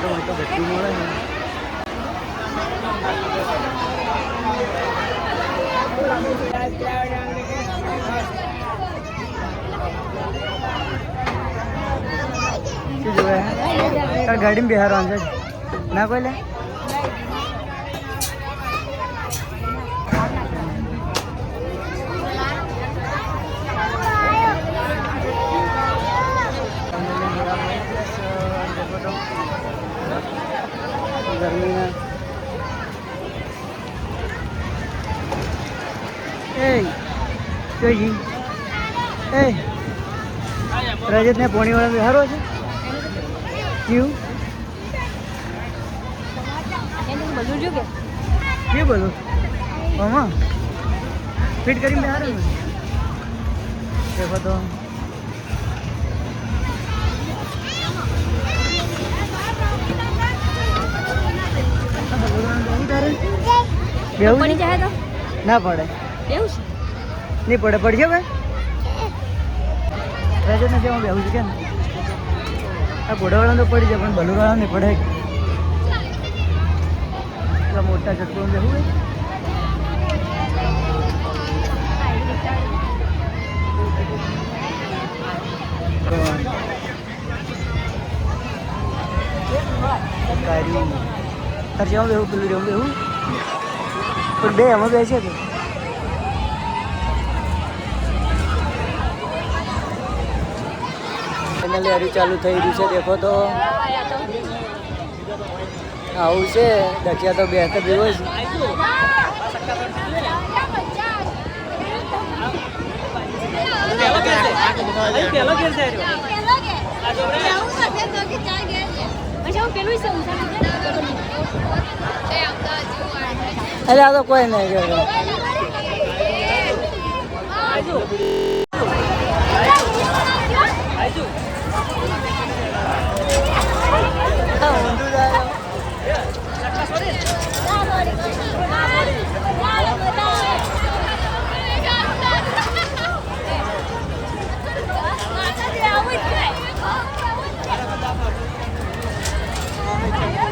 તો બધું મળે ને. શું જોવે ગાડીમાં બિહારવાનું છે ના કોઈ લે ગરમીના જોઈ રજતને પોણીવાળા બિહારો છે ક્યું ક્યું બોલું આમાં ફિટ કરીને બિહારો ને દેખો તો ના પડે નહીં પડે પડશે ભાઈ રજત ને જેવું બેવું છે કે ને આ ઘોડાવાળા તો પડી જાય પણ બલુવાળા નહીં પડે એટલા મોટા ચટકો બેવું તાર જેવું બેવું પેલું જેવું બેવું પણ બે એમાં બેસે તો ફાઇનલી હરી ચાલુ થઈ રહ્યું છે દેખો તો આવું છે દક્ષિયા તો બે તો બેવો છે અરે આ તો કોઈ નહીં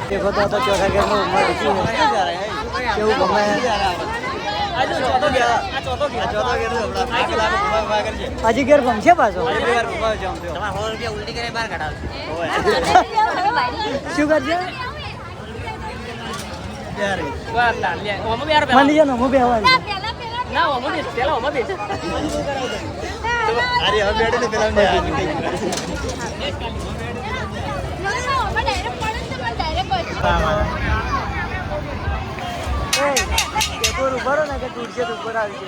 देखो तो चौथा गेर में उम्र देखी है केवू गमे हजी गेर गमશે પાછો ઉલટી કરે બહાર કાઢાવશે શું કરજે માની જાનો હું બેહવાની ના ઓમો બેસ પેલા ઓમો બેસ અરે હવે બેઠે ને પેલા ઉભરો ને કે તૂટશે તો ઉપર આવી છે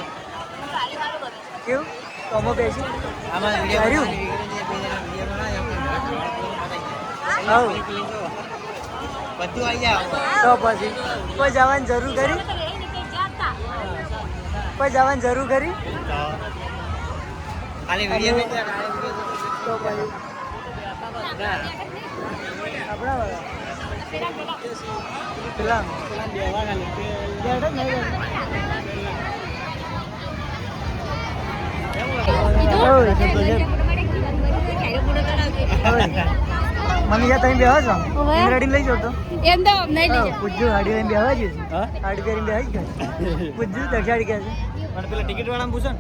કેવું તો અમે બેસી આમાં વિડિયો બધું આવી જાય તો પછી કોઈ જવાની જરૂર કરી કોઈ જવાની જરૂર કરી ખાલી વિડિયો તો પછી આપણા પેલા મમ્મી જા તમે બેહો છો રેડી લઈ જાવ તો એમ તો નહીં લઈ જાવ પૂજ્જુ હાડી લઈને બેહવા જ છે હાડી પહેરીને બેહી જ પૂજ્જુ દક્ષાડી કહે છે પણ પેલા ટિકિટ વાળાને પૂછો ને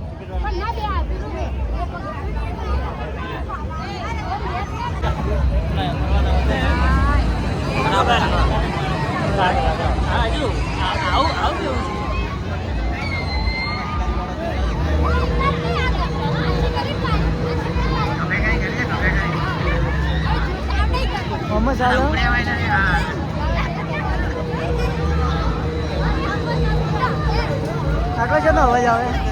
મોહમ્મદ સાલો આટલો છે તો અવાજ આવે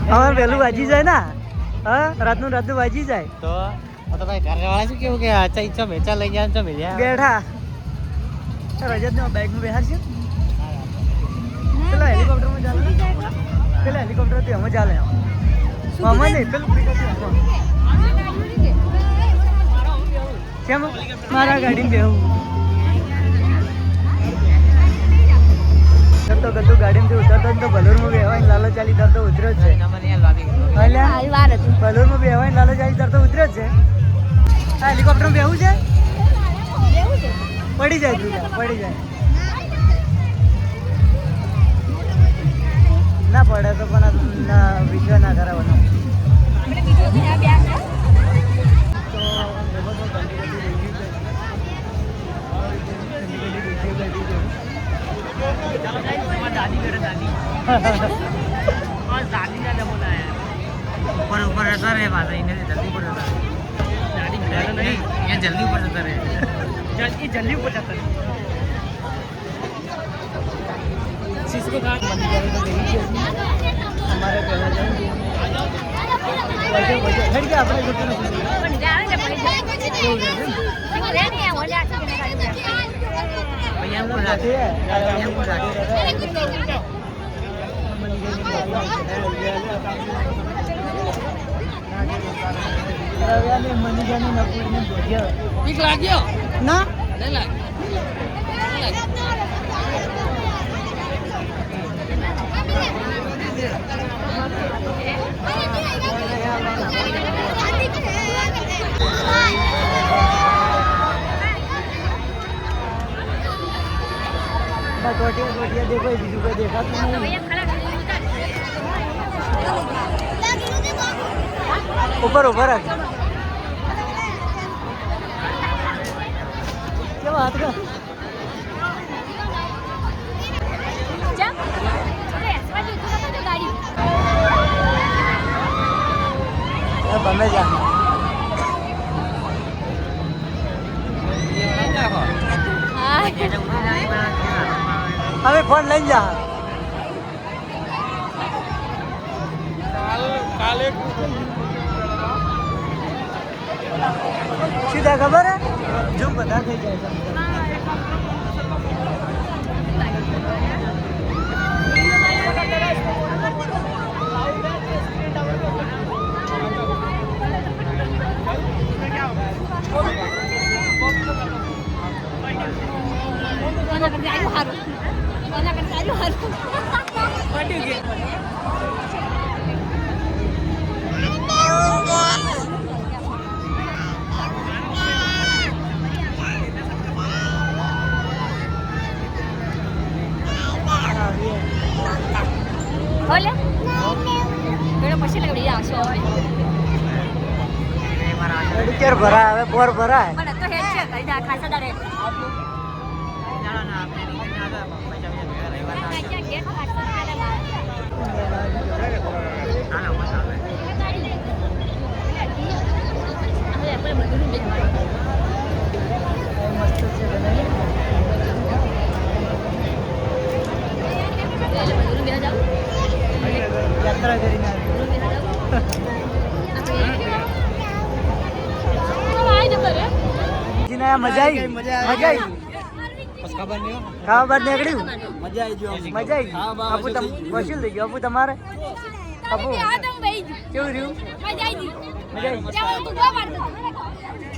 અમારે પેલું વાજી જાય ને હા રાતનું વાજી જાય તો ભાઈ ઘરે વાળા શું કેવું કે આચા ઈચ્છા બેચા લઈ જાય તો બેઠા રજત ને બાઈક માં બેહાર છે હતું એમાં ચાલે આમાં નહીં પેલું કેમ મારા ગાડી બેહું કરતો કરતો ગાડીમાંથી ઉતરતો તો બલોરમાં બેહવાય લાલો ચાલી તરતો ઉતર્યો જ છે બલોરમાં બેહવાય લાલો ચાલી તરતો ઉતર્યો જ છે આ હેલિકોપ્ટરમાં બેહવું છે પડી જાય તું પડી જાય ના પડે તો પણ વિશ્વ ના કરાવવાનો ऊपर ऊपर रहता रहे बात इन्हें जल्दी ऊपर जाता है नहीं ये जल्दी ऊपर जाता रहे जल्दी ऊपर जाता रहे किसको कहा हमारे पहला जाएंगे हट गया अपने लोग भैया हमको लाते हैं भैया हमको लाते ના गोटिया देखो बीजू को देखा ऊपर ऊपर क्या बात का बम्बे जा હવે ફોન લઈને જા કાલે સીધા ખબર હે ઝૂમ બધા થઈ જાય Hola. Pero પછી લગડી આવશો કેર ભરા હવે બોર ભરા પણ તો હેડ છે કઈ દા ખાસા દાડે ના ના આપણે નીકળી ના પૈસા પૈસા ભેગા રહેવાના ક્યાં ગેટ ખાસા દાડે ના ના મત આવે હવે આપણે બધું બેસવાનું મસ્ત છે બનાવી એટલે બધું બેસા જાવ યાત્રા કરીને મજા આવી મજા આવી બસ ખબર નહીં ખાવા બાદ નીકળ્યું મજા આવી ગયો મજા આવી અપુ તમ વસૂલ થઈ ગયો અપુ તમારે અપુ કેવું રહ્યું મજા આવી મજા આવી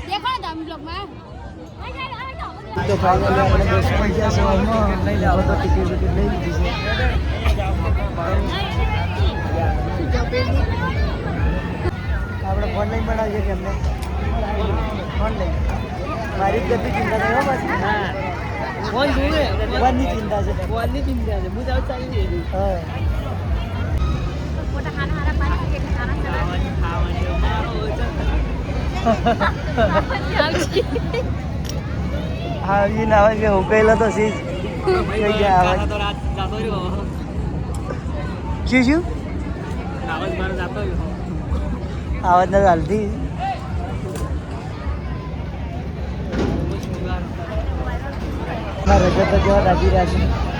દેખો ને તમે બ્લોગમાં તો ફાઇનલી આપણે 10 પૈસા સેવામાં લઈ લાવો તો ટિકિટ લઈ લીધી છે આપણે ફોન લઈને બનાવીએ કે અમને ફોન લઈ મારી જ ગતિ ચિંતા નહીં હો પાછી હા ફોન જોઈએ ફોનની ચિંતા છે ફોનની ચિંતા છે હું જાવ ચાલી ગઈ હા પોતા ખાના હારા પાણી કે ખાના હા એ ના આવે કે ઉકેલો તો સીજ કઈ ગયા આવાજ તો રાત જાતો રહ્યો શું આવાજ મારો જાતો રહ્યો આવાજ ના ચાલતી રજત જેવા રાજી રહ્યા છે